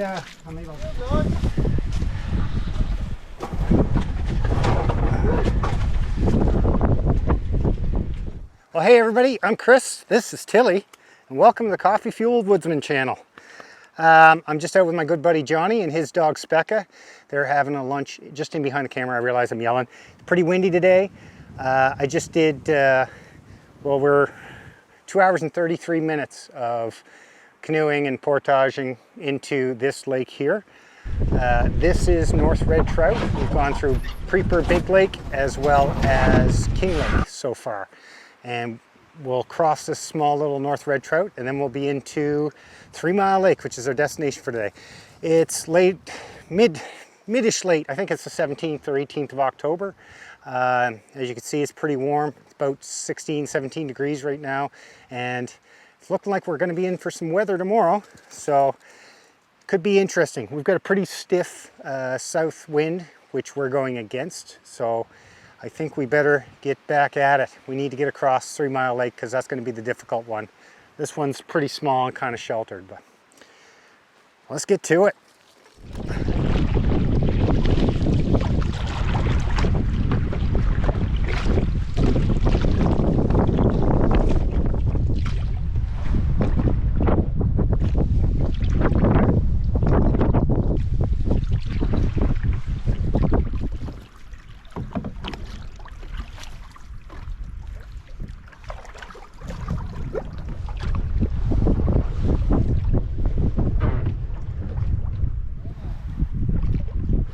han är Well, hey everybody, I'm Chris, this is Tilly, and welcome to the Coffee Fueled Woodsman channel. I'm just out with my good buddy Johnny and his dog Specca. They're having a lunch just in behind the camera. I realize I'm yelling. It's pretty windy today. I just did, well, we're 2 hours and 33 minutes of canoeing and portaging into this lake here. This is North Red Trout. We've gone through Creeper Big Lake as well as King Lake so far. And we'll cross this small little North Red Trout and then we'll be into 3 Mile Lake, which is our destination for today. It's late, mid-ish late. I think it's the 17th or 18th of October. As you can see, it's pretty warm. It's about 16, 17 degrees right now. And it's looking like we're gonna be in for some weather tomorrow. So could be interesting. We've got a pretty stiff south wind, which we're going against. So I think we better get back at it. We need to get across 3 Mile Lake because that's going to be the difficult one. This one's pretty small and kind of sheltered, but let's get to it.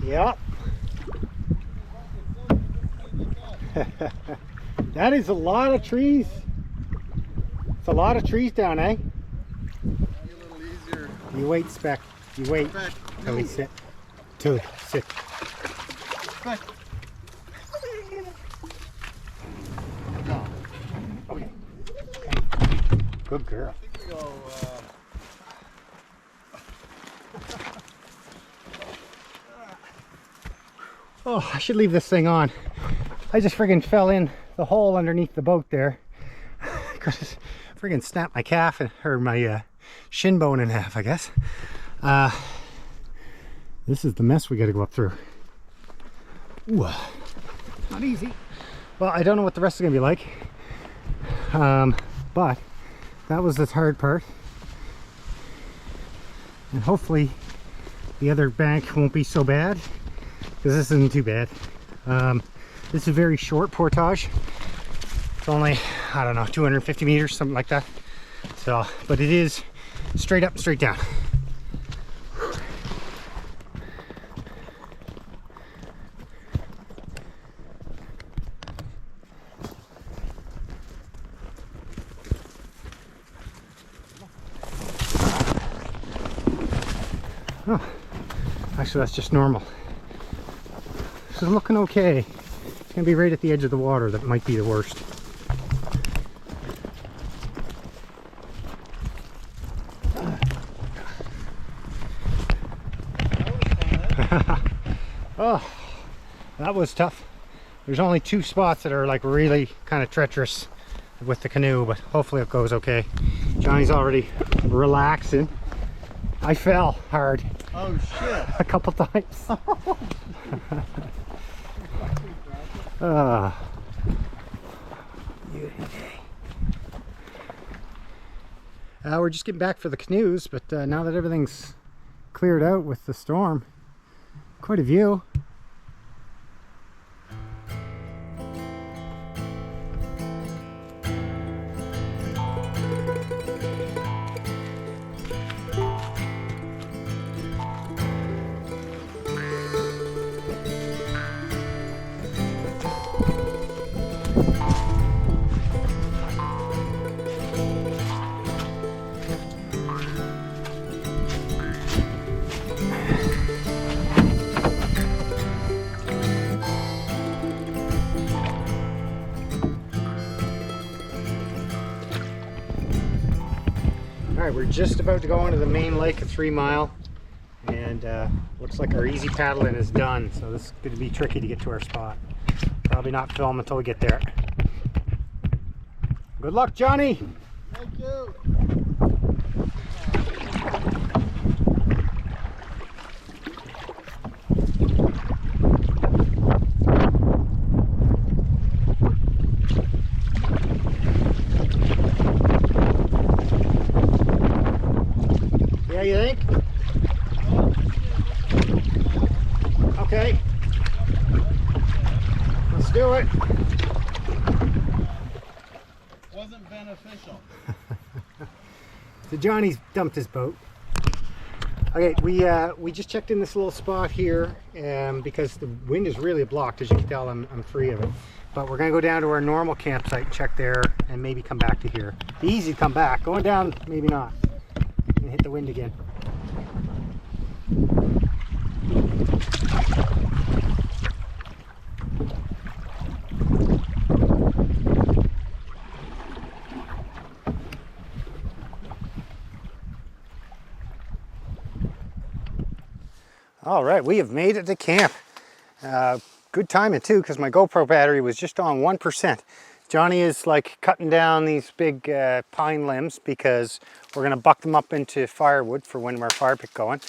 Yep. That is a lot of trees. It's a lot of trees down, eh? A little easier. You wait, Spec. You wait. Till we sit. Till sit. Back. No. Okay. Good girl. I think we go, Oh, I should leave this thing on. I just friggin' fell in the hole underneath the boat there. Because friggin' snapped my calf or my shin bone in half, I guess. This is the mess we gotta go up through. Ooh, not easy. Well, I don't know what the rest is gonna be like. But that was the hard part. And hopefully the other bank won't be so bad, because this isn't too bad. This is a very short portage. It's only, I don't know, 250 meters, something like that. So, but it is straight up and straight down. Oh, actually that's just normal. This is looking okay. It's gonna be right at the edge of the water that might be the worst. Oh, that was tough. There's only 2 spots that are like really kind of treacherous with the canoe, but hopefully it goes okay. Johnny's already relaxing. I fell hard. oh shit. A couple times. We're just getting back for the canoes, but now that everything's cleared out with the storm, quite a view. Alright, we're just about to go into the main lake of 3 Mile, and looks like our easy paddling is done, so this is going to be tricky to get to our spot. Probably not film until we get there. Good luck, Johnny! Thank you. unofficial. So Johnny's dumped his boat. Okay, we just checked in this little spot here because the wind is really blocked. As you can tell, I'm free of it. But we're gonna go down to our normal campsite, check there, and maybe come back to here. Be easy to come back. Going down, maybe not. And hit the wind again. All right, we have made it to camp. Good timing too, because my GoPro battery was just on 1%. Johnny is like cutting down these big pine limbs because we're gonna buck them up into firewood for when our fire pit going.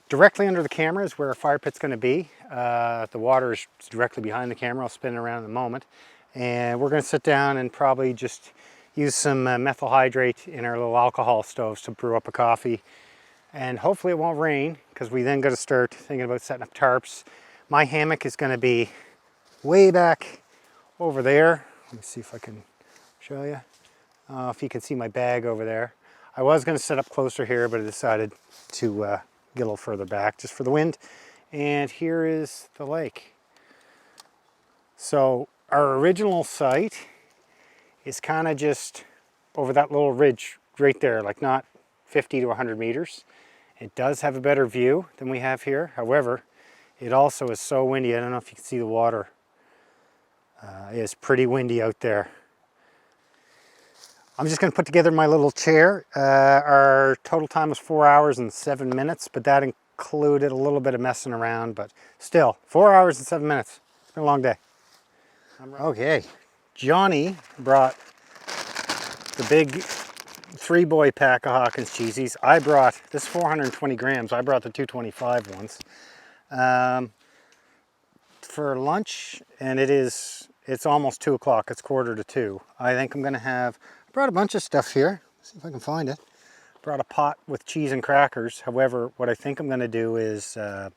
Directly under the camera is where our fire pit's gonna be. The water is directly behind the camera. I'll spin it around in a moment. And we're gonna sit down and probably just use some methyl hydrate in our little alcohol stoves to brew up a coffee. And hopefully it won't rain, because we then got to start thinking about setting up tarps. My hammock is going to be way back over there. Let me see if I can show you. If you can see my bag over there. I was going to set up closer here, but I decided to get a little further back just for the wind. And here is the lake. So our original site is kind of just over that little ridge right there, like not 50 to 100 meters. It does have a better view than we have here. However, it also is so windy. I don't know if you can see the water. It is pretty windy out there. I'm just going to put together my little chair. Our total time was 4 hours and 7 minutes, but that included a little bit of messing around. But still, 4 hours and 7 minutes. It's been a long day. Okay, Johnny brought the big 3-boy pack of Hawkins cheesies. I brought this 420 grams. I brought the 225 ones for lunch, and it's almost 2 o'clock. It's 1:45. I think I'm gonna have. I brought a bunch of stuff here. Let's see if I can find it. Brought a pot with cheese and crackers. However, what I think I'm gonna do is I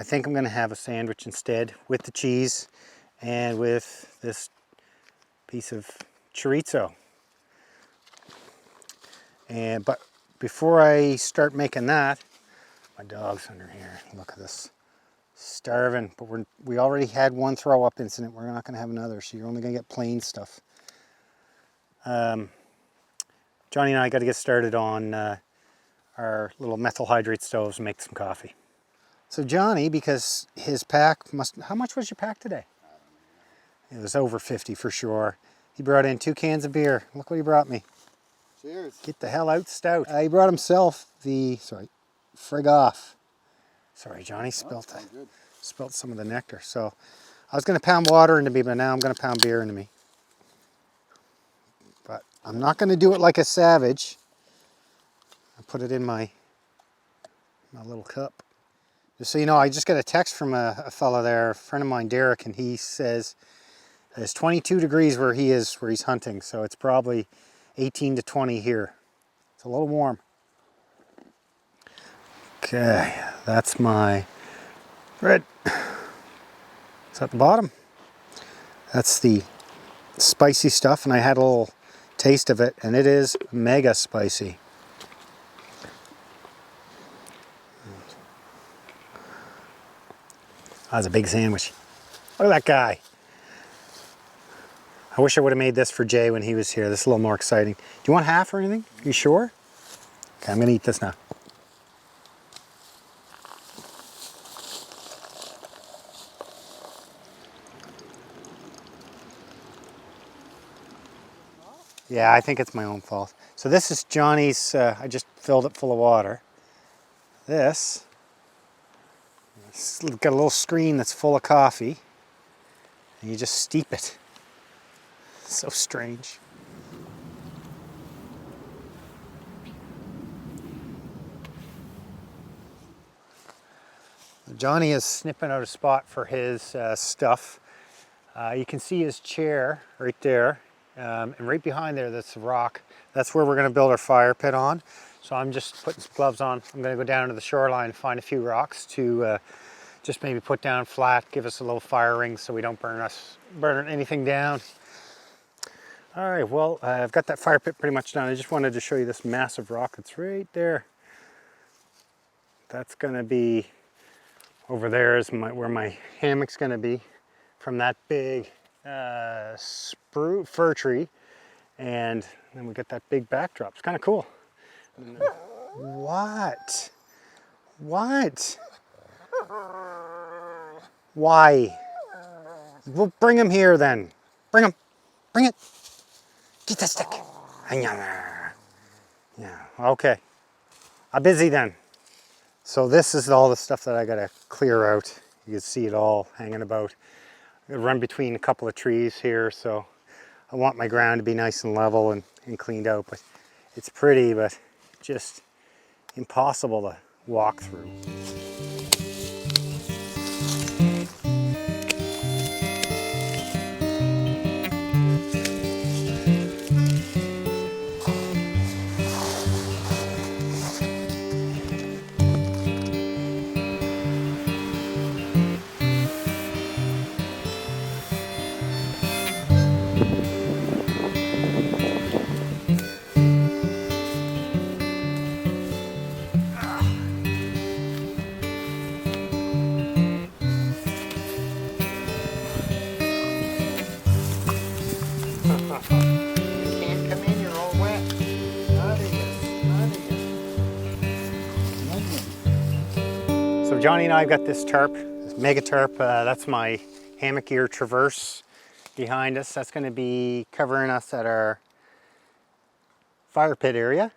think I'm gonna have a sandwich instead with the cheese and with this piece of chorizo. But before I start making that, my dog's under here. Look at this, starving. But we already had one throw up incident. We're not going to have another, so you're only going to get plain stuff. Johnny and I got to get started on our little methyl hydrate stoves and make some coffee. So Johnny, because his pack how much was your pack today? It was over 50 for sure. He brought in 2 cans of beer. Look what he brought me. Cheers. Get the hell out, stout. He brought himself the, frig off. Sorry, Johnny, spilt some of the nectar. So I was going to pound water into me, but now I'm going to pound beer into me. But I'm not going to do it like a savage. I put it in my little cup. Just so you know, I just got a text from a fella there, a friend of mine, Derek, and he says it's 22 degrees where he's hunting. So it's probably 18 to 20 here. It's a little warm. Okay, that's my bread. It's at the bottom. That's the spicy stuff, and I had a little taste of it, and it is mega spicy. That's a big sandwich. Look at that guy. I wish I would have made this for Jay when he was here. This is a little more exciting. Do you want half or anything? You sure? Okay, I'm gonna eat this now. Yeah, I think it's my own fault. So this is Johnny's, I just filled it full of water. This, it's got a little screen that's full of coffee, and you just steep it. So strange. Johnny is snipping out a spot for his stuff. You can see his chair right there, and right behind there, that's the rock. That's where we're going to build our fire pit on. So I'm just putting some gloves on. I'm going to go down to the shoreline and find a few rocks to just maybe put down flat, give us a little fire ring so we don't burn anything down. All right, well, I've got that fire pit pretty much done. I just wanted to show you this massive rock that's right there. That's gonna be, over there is where my hammock's gonna be from that big fir tree. And then we got that big backdrop. It's kind of cool. What? What? Why? We'll bring him here then. Bring him. Bring it. Get the stick. Yeah, okay. I'm busy then. So this is all the stuff that I gotta clear out. You can see it all hanging about. I run between a couple of trees here, so I want my ground to be nice and level and cleaned out, but it's pretty, but just impossible to walk through. So Johnny and I got this tarp, this mega tarp. That's my hammock gear traverse behind us. That's going to be covering us at our fire pit area.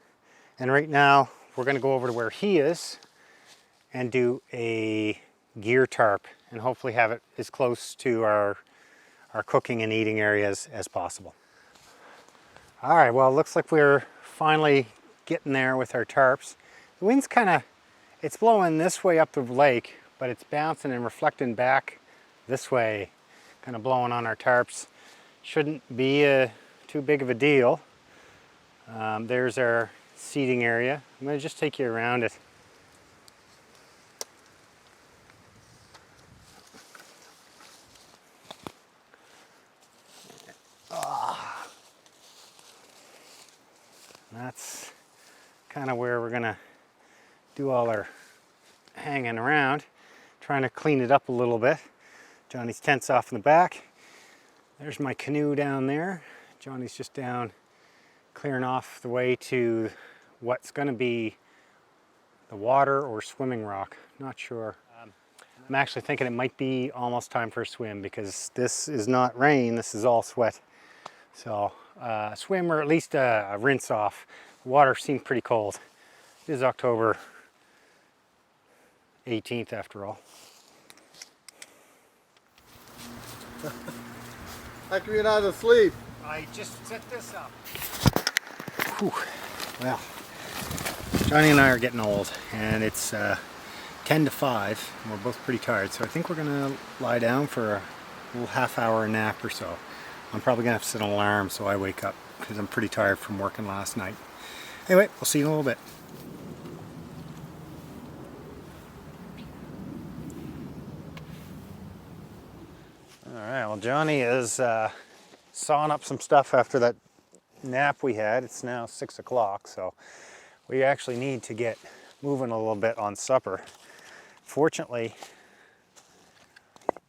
And right now we're going to go over to where he is and do a gear tarp and hopefully have it as close to our cooking and eating areas as possible. All right, well, it looks like we're finally getting there with our tarps. The wind's it's blowing this way up the lake, but it's bouncing and reflecting back this way, kind of blowing on our tarps. Shouldn't be too big of a deal. There's our seating area. I'm going to just take you around it. That's kind of where we're going to do all our hanging around, trying to clean it up a little bit. Johnny's tent's off in the back. There's my canoe down there. Johnny's just down clearing off the way to what's going to be the water or swimming rock. Not sure. I'm actually thinking it might be almost time for a swim because this is not rain, this is all sweat. So a swim or at least a rinse off. The water seemed pretty cold. It is October 18th after all. How come you're not asleep? I just set this up. Whew. Well, Johnny and I are getting old and it's 10 to 5 and we're both pretty tired, so I think we're gonna lie down for a little half-hour nap or so. I'm probably gonna have to set an alarm so I wake up because I'm pretty tired from working last night. Anyway, we'll see you in a little bit. Alright, well Johnny is sawing up some stuff after that nap we had. It's now 6 o'clock, so we actually need to get moving a little bit on supper. Fortunately,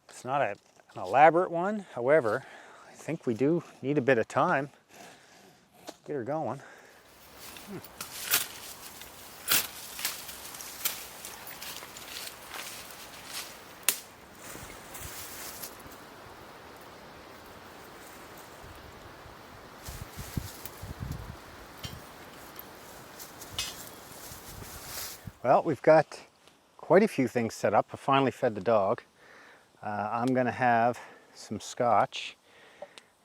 it's not an elaborate one. However, I think we do need a bit of time to get her going. Well, we've got quite a few things set up. I finally fed the dog. I'm going to have some scotch,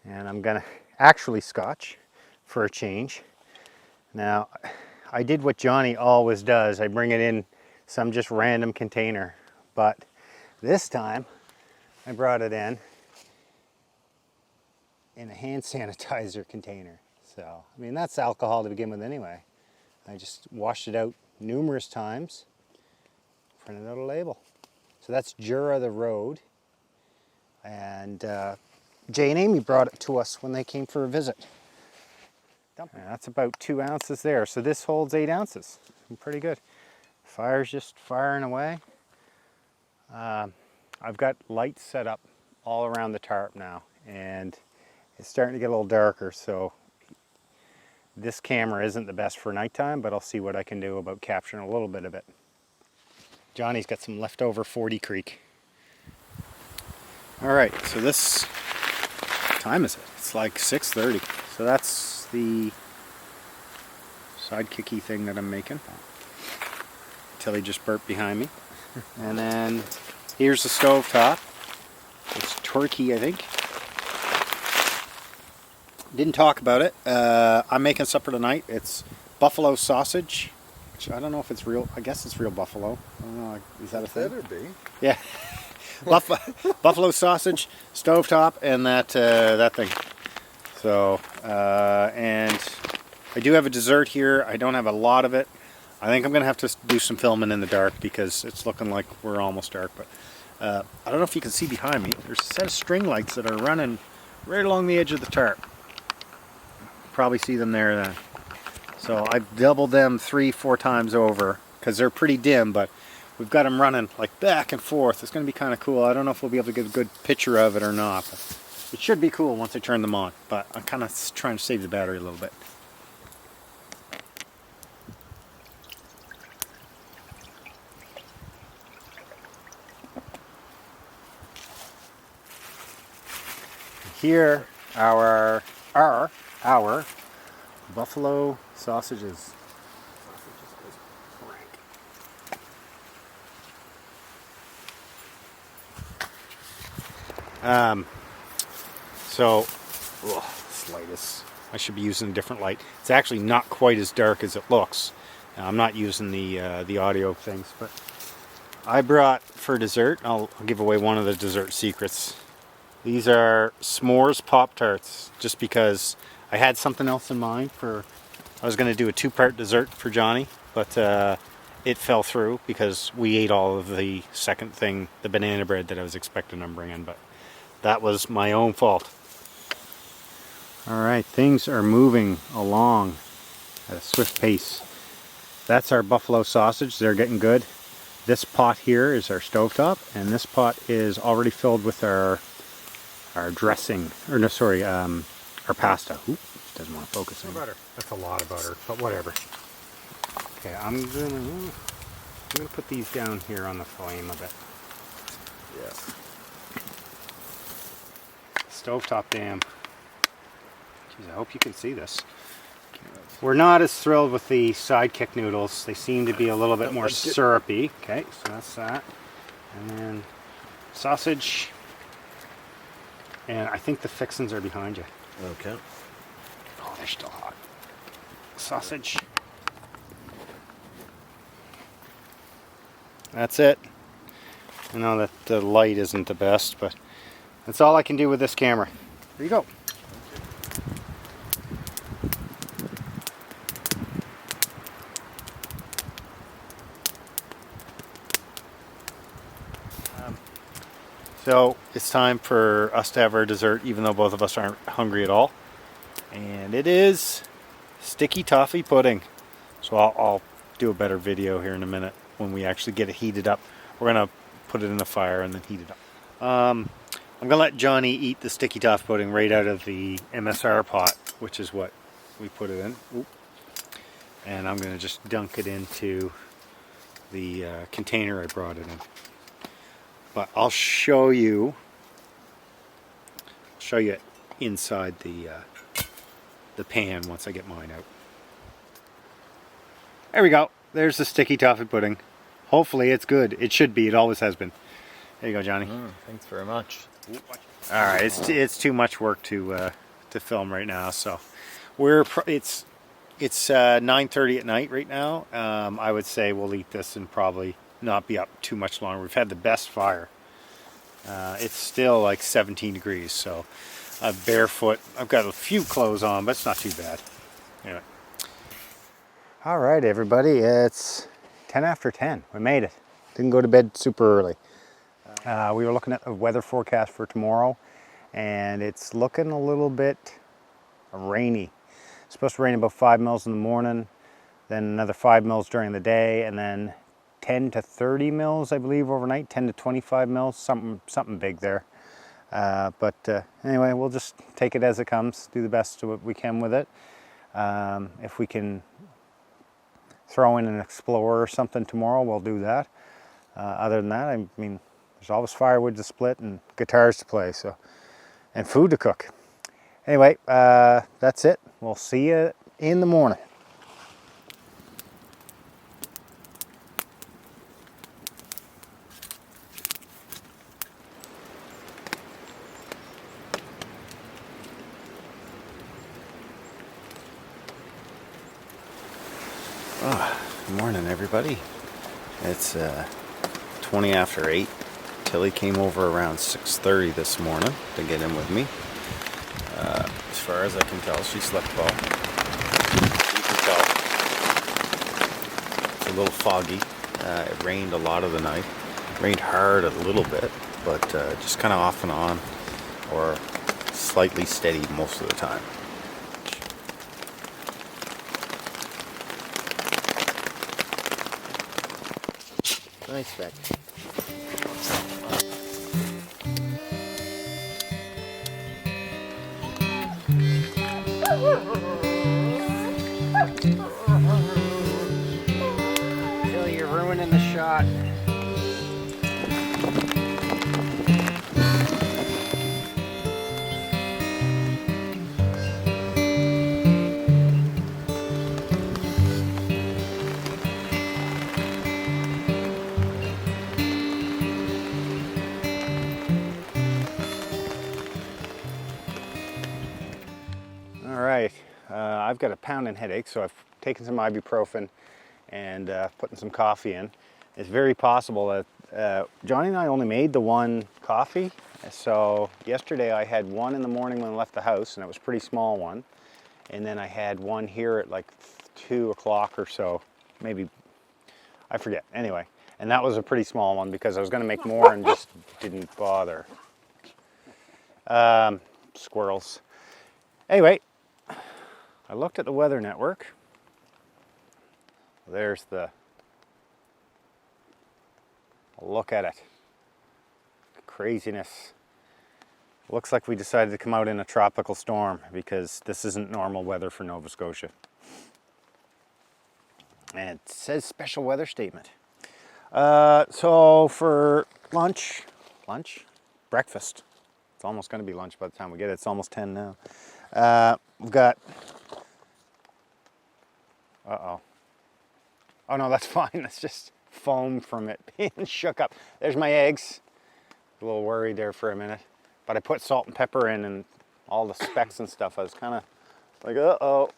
and I'm going to actually scotch for a change. Now, I did what Johnny always does. I bring it in some just random container, but this time I brought it in a hand sanitizer container. So, I mean, that's alcohol to begin with anyway. I just washed it out numerous times, printed out a label. So that's Jura the Road, and Jay and Amy brought it to us when they came for a visit. That's about 2 ounces there. So this holds 8 ounces. Pretty good. Fire's just firing away. I've got lights set up all around the tarp now, and it's starting to get a little darker, so this camera isn't the best for nighttime, but I'll see what I can do about capturing a little bit of it. Johnny's got some leftover 40 Creek. All right, so this, what time is it? It's like 6:30. So that's the sidekicky thing that I'm making. Tilly just burped behind me. And then here's the stove top. It's turkey, I think. Didn't talk about it. I'm making supper tonight. It's buffalo sausage, which I don't know if it's real. I guess it's real buffalo. I don't know. Is that a thing? Better be. Yeah. Buffalo sausage, stovetop, and that thing. So, and I do have a dessert here. I don't have a lot of it. I think I'm going to have to do some filming in the dark because it's looking like we're almost dark. But I don't know if you can see behind me. There's a set of string lights that are running right along the edge of the tarp. Probably see them there then. So I've doubled them 3-4 times over because they're pretty dim, but we've got them running like back and forth. It's going to be kind of cool. I don't know if we'll be able to get a good picture of it or not, but it should be cool once I turn them on. But I'm kind of trying to save the battery a little bit. Here are our buffalo sausages. So, this light is, I should be using a different light. It's actually not quite as dark as it looks. I'm not using the audio things, but I brought for dessert, I'll give away one of the dessert secrets. These are s'mores Pop-Tarts, just because I had something else in mind for, I was going to do a 2-part dessert for Johnny, but it fell through because we ate all of the second thing, the banana bread that I was expecting to bring in, but that was my own fault. Alright, things are moving along at a swift pace. That's our buffalo sausage, they're getting good. This pot here is our stovetop, and this pot is already filled with our dressing, or no, sorry, our pasta. Oop, doesn't want to focus on butter. That's a lot of butter, but whatever. Okay, I'm gonna put these down here on the flame a bit. Yeah. Stovetop dam. Jeez, I hope you can see this. We're not as thrilled with the sidekick noodles. They seem to be a little bit more syrupy. Okay, so that's that. And then sausage. And I think the fixins are behind you. Okay. Oh, they're still hot. Sausage. That's it. I know that the light isn't the best, but that's all I can do with this camera. There you go. So it's time for us to have our dessert, even though both of us aren't hungry at all. And it is sticky toffee pudding. So I'll do a better video here in a minute when we actually get it heated up. We're going to put it in the fire and then heat it up. I'm going to let Johnny eat the sticky toffee pudding right out of the MSR pot, which is what we put it in. Oop. And I'm going to just dunk it into the container I brought it in. But I'll show you inside the pan once I get mine out. There we go. There's the sticky toffee pudding. Hopefully it's good. It should be. It always has been. There you go, Johnny. Thanks very much. All right, it's too much work to film right now. So it's 9:30 at night right now. I would say we'll eat this and probably not be up too much longer. We've had the best fire. It's still like 17 degrees, so I'm barefoot. I've got a few clothes on, but it's not too bad. Anyway. All right, everybody, it's 10 after 10. We made it. Didn't go to bed super early. We were looking at the weather forecast for tomorrow, and it's looking a little bit rainy. It's supposed to rain about 5 mils in the morning, then another 5 mils during the day, and then 10 to 30 mils, I believe, overnight. 10 to 25 mils, something big there. Anyway, we'll just take it as it comes, do the best of what we can with it. If we can throw in an Explorer or something tomorrow, we'll do that. Other than that, I mean, there's always firewood to split and guitars to play, so, and food to cook. Anyway, that's it. We'll see you in the morning. Good morning, everybody. It's 20 after 8. Tilly came over around 6:30 this morning to get in with me. As far as I can tell, she slept well. You can tell. It's a little foggy. It rained a lot of the night. Rained hard a little bit, but just kind of off and on, or slightly steady most of the time. Nice back. Till you're ruining the shot. I've got a pounding headache, so I've taken some ibuprofen and putting some coffee in. It's very possible that Johnny and I only made the one coffee. So yesterday I had one in the morning when I left the house, and it was a pretty small one. And then I had one here at like 2 o'clock or so, maybe, I forget. Anyway, and that was a pretty small one because I was going to make more and just didn't bother. Squirrels. Anyway, I looked at the weather network. There's the, look at it. Craziness. Looks like we decided to come out in a tropical storm because this isn't normal weather for Nova Scotia. And it says special weather statement. So for breakfast. It's almost going to be lunch by the time we get it. It's almost 10 now. We've got, oh no, that's fine. That's just foam from it being shook up. There's my eggs. A little worried there for a minute. But I put salt and pepper in and all the specks and stuff. I was kind of like, uh-oh.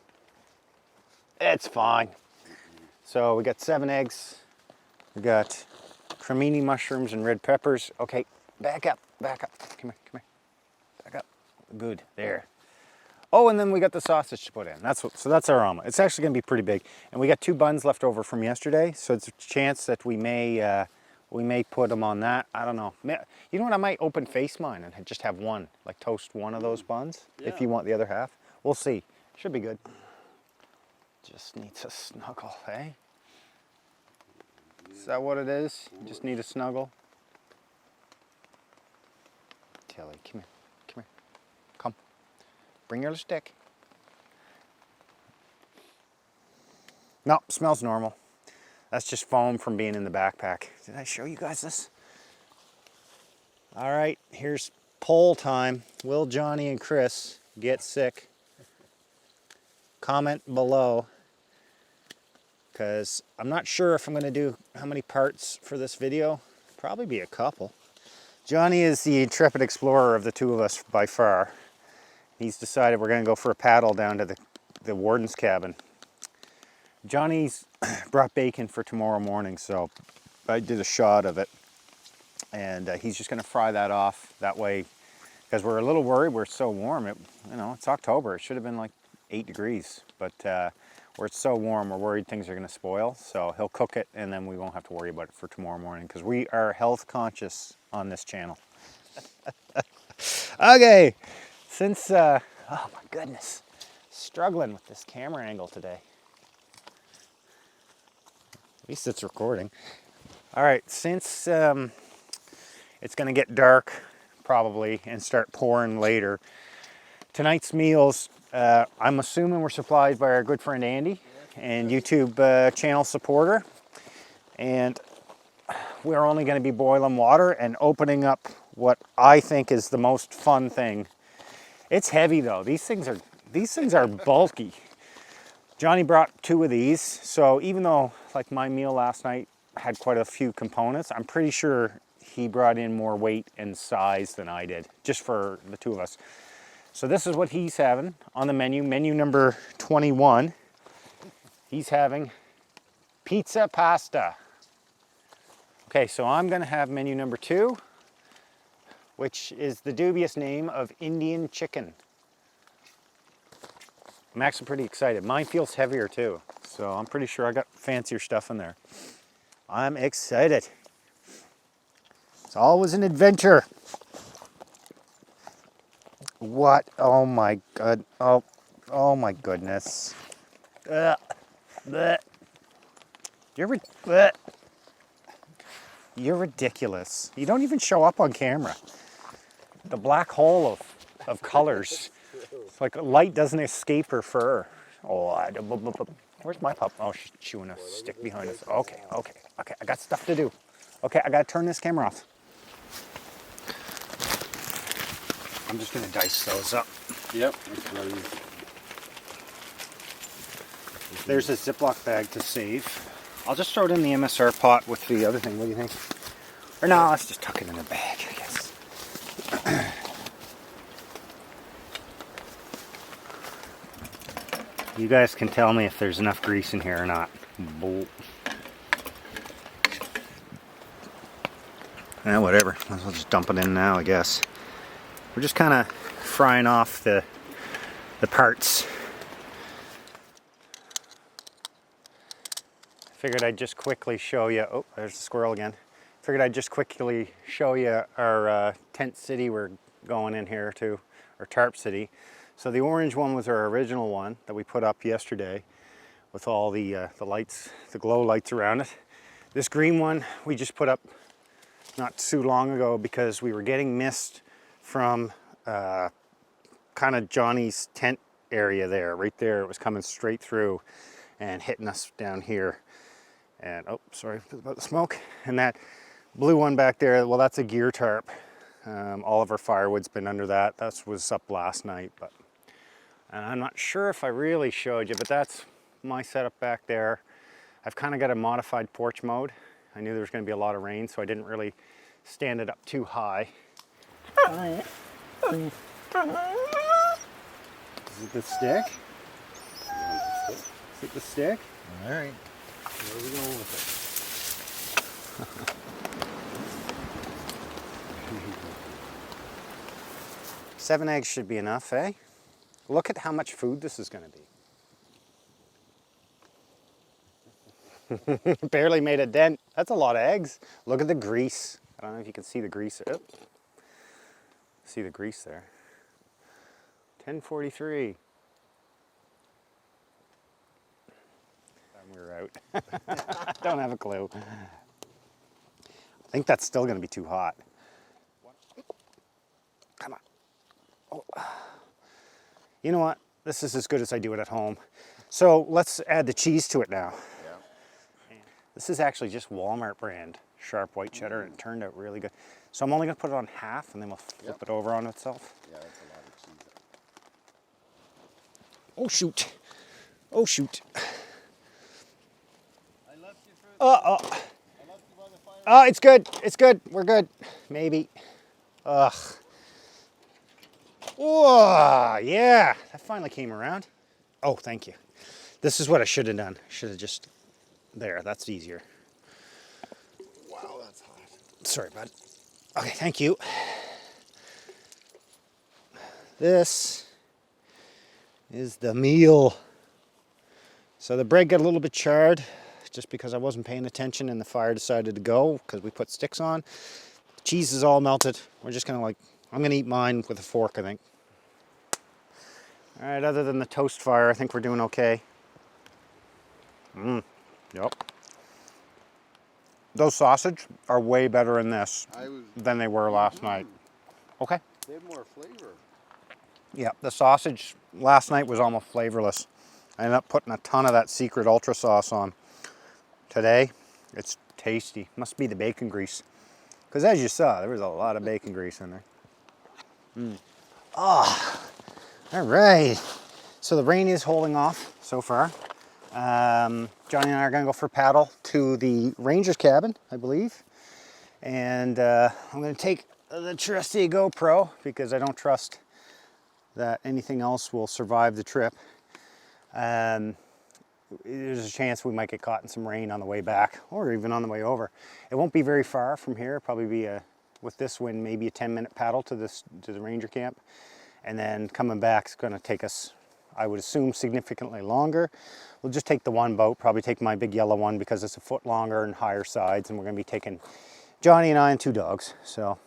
It's fine. So we got 7 eggs. We got cremini mushrooms and red peppers. Okay, back up. Come here. Back up. Good, there. Oh, and then we got the sausage to put in. So that's our omelet. It's actually going to be pretty big. And we got 2 buns left over from yesterday, so it's a chance that we may put them on that. I don't know. You know what? I might open face mine and just have one, like toast one of those buns, yeah, if you want the other half. We'll see. Should be good. Just needs a snuggle, eh? Is that what it is? You just need a snuggle? Tilly, come here. Come. Bring your stick. No, smells normal. That's just foam from being in the backpack. Did I show you guys this? All right, here's poll time. Will Johnny and Chris get sick? Comment below, because I'm not sure if I'm going to do how many parts for this video. Probably be a couple. Johnny is the intrepid explorer of the 2 of us by far. He's decided we're going to go for a paddle down to the warden's cabin. Johnny's brought bacon for tomorrow morning, so I did a shot of it. And he's just going to fry that off that way, because we're a little worried. We're so warm. It's October. It should have been like 8 degrees, but where it's so warm, we're worried things are going to spoil. So he'll cook it, and then we won't have to worry about it for tomorrow morning, because we are health conscious on this channel. Okay, since, oh my goodness, Struggling with this camera angle today. At least it's recording. All right, since it's gonna get dark probably and start pouring later, tonight's meals, I'm assuming were supplied by our good friend Andy and YouTube channel supporter. And we're only gonna be boiling water and opening up what I think is the most fun thing. It's heavy though, these things are bulky. Johnny brought 2 of these, so even though like my meal last night had quite a few components, I'm pretty sure he brought in more weight and size than I did, just for the 2 of us. So this is what he's having on the menu, menu number 21. He's having pizza pasta. Okay, so I'm gonna have menu number 2, which is the dubious name of Indian chicken. I'm actually pretty excited. Mine feels heavier too, so I'm pretty sure I got fancier stuff in there. I'm excited. It's always an adventure. What? Oh my god. Oh my goodness. Blech. Blech. You're ridiculous. You don't even show up on camera. The black hole of colors. It's like light doesn't escape her fur. Oh, where's my pup? Oh, she's chewing a stick behind us. Okay. I got stuff to do. Okay, I gotta turn this camera off. I'm just gonna dice those up. Yep, that's ready. There's a Ziploc bag to save. I'll just throw it in the MSR pot with the other thing. What do you think? Or no, let's just tuck it in the bag, I guess. You guys can tell me if there's enough grease in here or not. Whatever. Might as well just dump it in now, I guess. We're just kind of frying off the parts. Figured I'd just quickly show you. Oh, there's the squirrel again. Figured I'd just quickly show you our tent city we're going in here to, or tarp city. So the orange one was our original one that we put up yesterday with all the lights, the glow lights around it. This green one we just put up not too long ago because we were getting mist from kind of Johnny's tent area there, right there. It was coming straight through and hitting us down here. And oh, sorry about the smoke. And that blue one back there, well, that's a gear tarp. All of our firewood's been under that. That was up last night, but and I'm not sure if I really showed you, but that's my setup back there. I've kind of got a modified porch mode. I knew there was going to be a lot of rain, so I didn't really stand it up too high. Is it the stick? Is it the stick? All right. Where are we going with it? 7 eggs should be enough, eh? Look at how much food this is going to be. Barely made a dent. That's a lot of eggs. Look at the grease. I don't know if you can see the grease. Oh. See the grease there. 10:43. We're out. Don't have a clue. I think that's still going to be too hot. Come on. Oh. You know what? This is as good as I do it at home. So let's add the cheese to it now. Yeah. This is actually just Walmart brand sharp white cheddar, and it turned out really good. So I'm only going to put it on half, and then we'll flip it over on itself. Yeah, that's a lot of cheese. Oh shoot! Oh shoot! I left you for I left you by the fire. Oh, it's good. It's good. We're good. Maybe. Ugh. Oh, yeah. That finally came around. Oh, thank you. This is what I should have done. Should have just... There, that's easier. Wow, that's hot. Sorry, bud. Okay, thank you. This is the meal. So the bread got a little bit charred just because I wasn't paying attention and the fire decided to go because we put sticks on. The cheese is all melted. We're just gonna I'm gonna eat mine with a fork, I think. All right, other than the toast fire, I think we're doing okay. Yep. Those sausage are way better in this than they were last night. Okay. They have more flavor. Yeah, the sausage last night was almost flavorless. I ended up putting a ton of that secret ultra sauce on. Today, it's tasty. Must be the bacon grease. Because as you saw, there was a lot of bacon grease in there. Oh, all right. So the rain is holding off so far. Johnny and I are gonna go for a paddle to the ranger's cabin, I believe. And I'm gonna take the trusty GoPro because I don't trust that anything else will survive the trip. There's a chance we might get caught in some rain on the way back or even on the way over. It won't be very far from here. It'll probably be with this wind, maybe a 10-minute paddle to the ranger camp. And then coming back is gonna take us, I would assume, significantly longer. We'll just take the one boat, probably take my big yellow one because it's a foot longer and higher sides, and we're gonna be taking Johnny and I and 2 dogs. So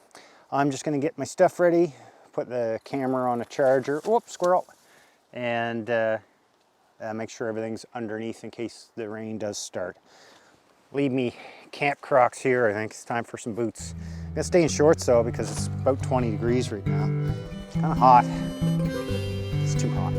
I'm just gonna get my stuff ready, put the camera on a charger, whoops, squirrel, and make sure everything's underneath in case the rain does start. Leave me camp Crocs here. I think it's time for some boots. I'm gonna stay in shorts though because it's about 20 degrees right now. It's kind of hot. It's too hot.